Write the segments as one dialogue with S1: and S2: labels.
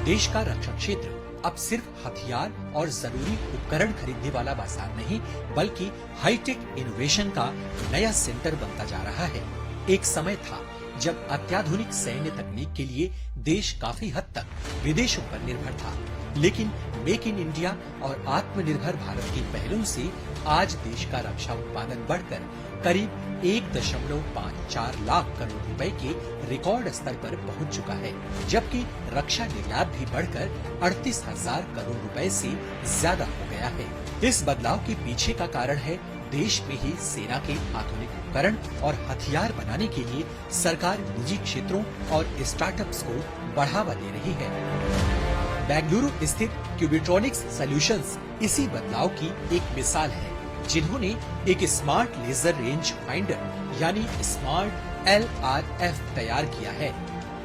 S1: देश का रक्षा क्षेत्र अब सिर्फ हथियार और जरूरी उपकरण खरीदने वाला बाजार नहीं, बल्कि हाईटेक इनोवेशन का नया सेंटर बनता जा रहा है। एक समय था जब अत्याधुनिक सैन्य तकनीक के लिए देश काफी हद तक विदेशों पर निर्भर था, लेकिन मेक इन इंडिया और आत्मनिर्भर भारत के पहलों से आज देश का रक्षा उत्पादन बढ़कर करीब 1.54 लाख करोड़ रुपए के रिकॉर्ड स्तर पर पहुंच चुका है, जबकि रक्षा निर्यात भी बढ़कर 38,000 करोड़ रुपए से ज्यादा हो गया है। इस बदलाव के पीछे का कारण है देश में ही सेना के आधुनिक उपकरण और हथियार बनाने के लिए सरकार निजी क्षेत्रों और स्टार्टअप्स को बढ़ावा दे रही है। बेंगलुरु स्थित क्यूबिट्रॉनिक्स सॉल्यूशंस इसी बदलाव की एक मिसाल है, जिन्होंने एक स्मार्ट लेजर रेंज फाइंडर यानी स्मार्ट LRF तैयार किया है।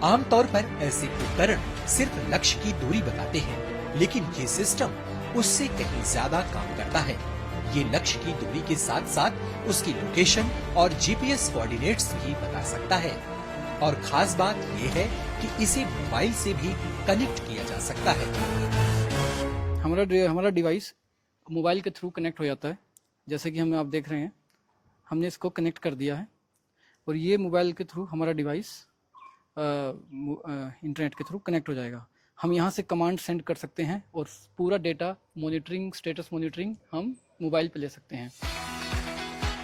S1: आमतौर पर ऐसे उपकरण सिर्फ लक्ष्य की दूरी बताते हैं, लेकिन ये सिस्टम उससे कहीं ज्यादा काम करता है। ये लक्ष्य की दूरी के साथ साथ उसकी लोकेशन और GPS कोऑर्डिनेट्स भी बता सकता है। और खास बात ये है कि इसे मोबाइल से भी कनेक्ट किया जा सकता है।
S2: हमारा डिवाइस मोबाइल के थ्रू कनेक्ट हो जाता है, जैसे कि आप देख रहे हैं, हमने इसको कनेक्ट कर दिया है और ये मोबाइल के थ्रू हमारा डिवाइस इंटरनेट के थ्रू कनेक्ट हो जाएगा। हम यहाँ से कमांड सेंड कर सकते हैं और पूरा डेटा मॉनिटरिंग, स्टेटस मॉनिटरिंग हम मोबाइल पे ले सकते हैं।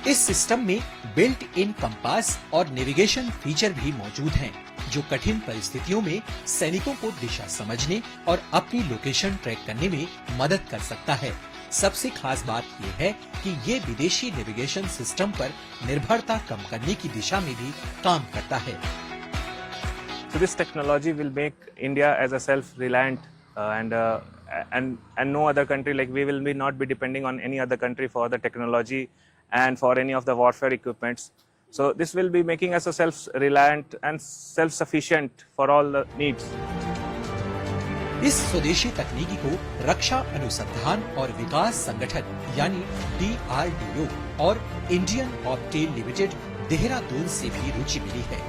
S1: इस सिस्टम में बिल्ट इन कंपास और नेविगेशन फीचर भी मौजूद हैं, जो कठिन परिस्थितियों में सैनिकों को दिशा समझने और अपनी लोकेशन ट्रैक करने में मदद कर सकता है। सबसे खास बात यह है कि ये विदेशी नेविगेशन सिस्टम पर निर्भरता कम करने की दिशा में भी काम करता है।
S3: So this technology will make India as a self-reliant and no other country, like we will not be depending on any other country for the technology and for any of the warfare equipments. So this will be making us a self-reliant and self-sufficient for all the needs.
S1: इस स्वदेशी तकनीकी को रक्षा अनुसंधान और विकास संगठन यानी DRDO और Indian Optel limited Dehradun से भी रुचि मिली है,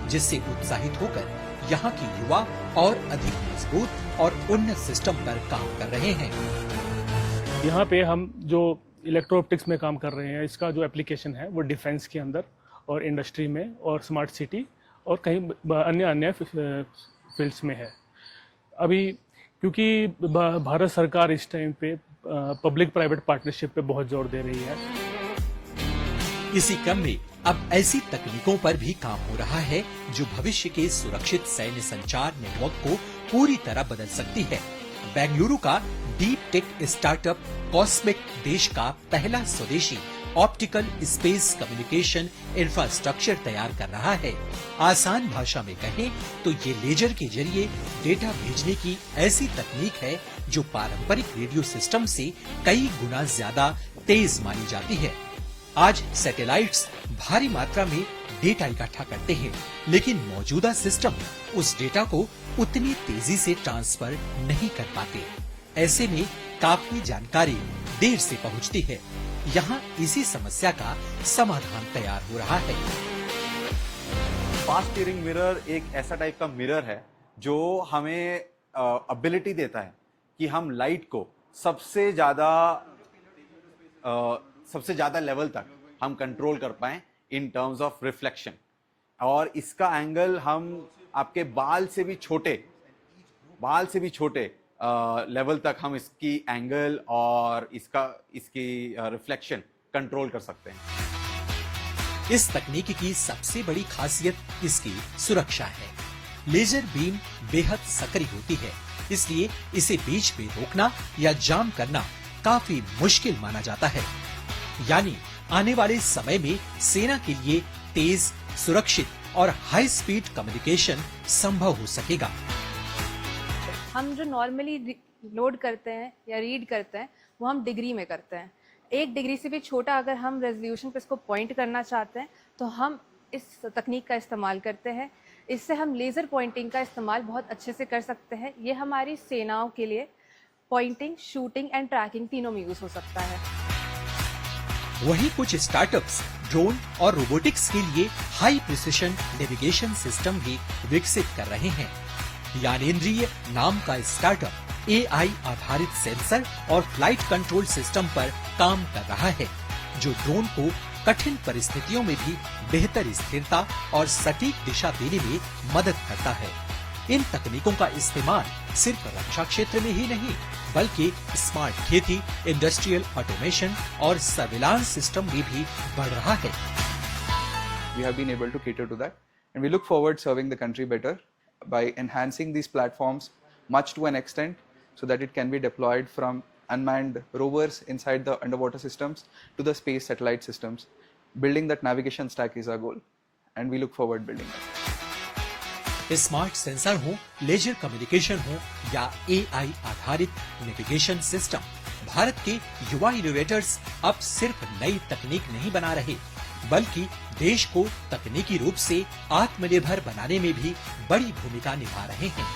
S1: जिससे उत्साहित होकर यहाँ के युवा और अधिक मजबूत और उन्नत सिस्टम पर काम कर रहे हैं।
S4: यहाँ पे हम जो इलेक्ट्रो ऑप्टिक्स में काम कर रहे हैं, इसका जो एप्लीकेशन है वो डिफेंस के अंदर और इंडस्ट्री में और स्मार्ट सिटी और कहीं अन्य फील्ड्स में है। अभी क्योंकि भारत सरकार इस टाइम पे पब्लिक प्राइवेट पार्टनरशिप पे बहुत जोर दे रही है।
S1: इसी क्रम में अब ऐसी तकनीकों पर भी काम हो रहा है जो भविष्य के सुरक्षित सैन्य संचार नेटवर्क को पूरी तरह बदल सकती है। बेंगलुरु का डीप टेक स्टार्टअप कॉस्मिक देश का पहला स्वदेशी ऑप्टिकल स्पेस कम्युनिकेशन इंफ्रास्ट्रक्चर तैयार कर रहा है। आसान भाषा में कहें तो ये लेजर के जरिए डेटा भेजने की ऐसी तकनीक है जो पारंपरिक रेडियो सिस्टम से कई गुना ज्यादा तेज मानी जाती है। आज सैटेलाइट्स भारी मात्रा में डेटा इकट्ठा करते हैं, लेकिन मौजूदा सिस्टम उस डेटा को उतनी तेजी से ट्रांसफर नहीं कर पाते। ऐसे में काफी जानकारी देर से पहुंचती है। यहाँ इसी समस्या का समाधान तैयार हो रहा है।
S5: फास्ट स्टीयरिंग मिरर एक ऐसा टाइप का मिरर है जो हमें एबिलिटी देता है कि हम लाइट को सबसे ज्यादा लेवल तक हम कंट्रोल कर पाएं इन टर्म्स ऑफ रिफ्लेक्शन। और इसका एंगल हम आपके बाल से भी छोटे लेवल तक हम इसकी एंगल और इसकी रिफ्लेक्शन कंट्रोल कर सकते हैं।
S1: इस तकनीक की सबसे बड़ी खासियत इसकी सुरक्षा है। लेजर बीम बेहद सक्रिय होती है, इसलिए इसे बीच में रोकना या जाम करना काफी मुश्किल माना जाता है। यानी आने वाले समय में सेना के लिए तेज, सुरक्षित और हाई स्पीड कम्युनिकेशन संभव हो सकेगा।
S6: हम जो नॉर्मली लोड करते हैं या रीड करते हैं वो हम डिग्री में करते हैं। 1 डिग्री से भी छोटा अगर हम रेजोल्यूशन पे इसको पॉइंट करना चाहते हैं तो हम इस तकनीक का इस्तेमाल करते हैं। इससे हम लेज़र पॉइंटिंग का इस्तेमाल बहुत अच्छे से कर सकते हैं। ये हमारी सेनाओं के लिए पॉइंटिंग, शूटिंग एंड ट्रैकिंग तीनों में यूज हो सकता है।
S1: वहीं कुछ स्टार्टअप्स ड्रोन और रोबोटिक्स के लिए हाई प्रिसिशन नेविगेशन सिस्टम भी विकसित कर रहे हैं। यानेंद्रिय नाम का स्टार्टअप AI आधारित सेंसर और फ्लाइट कंट्रोल सिस्टम पर काम कर रहा है, जो ड्रोन को कठिन परिस्थितियों में भी बेहतर स्थिरता और सटीक दिशा देने में मदद करता है। इन तकनीकों का इस्तेमाल सिर्फ रक्षा क्षेत्र में ही नहीं, बल्कि स्मार्ट खेती, इंडस्ट्रियल ऑटोमेशन और सर्विलांस सिस्टम में भी बढ़ रहा है।
S7: We have been able to cater to that, and we look forward serving the country better by enhancing these platforms much to an extent so that it can be deployed from unmanned rovers inside the underwater systems to the space satellite systems. Building that navigation stack is our goal, and we look forward building that.
S1: Smart sensor हो, laser communication हो या AI आधारित navigation system, Bharat के युवा innovators अब सिर्फ नई तकनीक नहीं बना रहे, बल्कि देश को तकनीकी रूप से आत्मनिर्भर बनाने में भी बड़ी भूमिका निभा रहे हैं।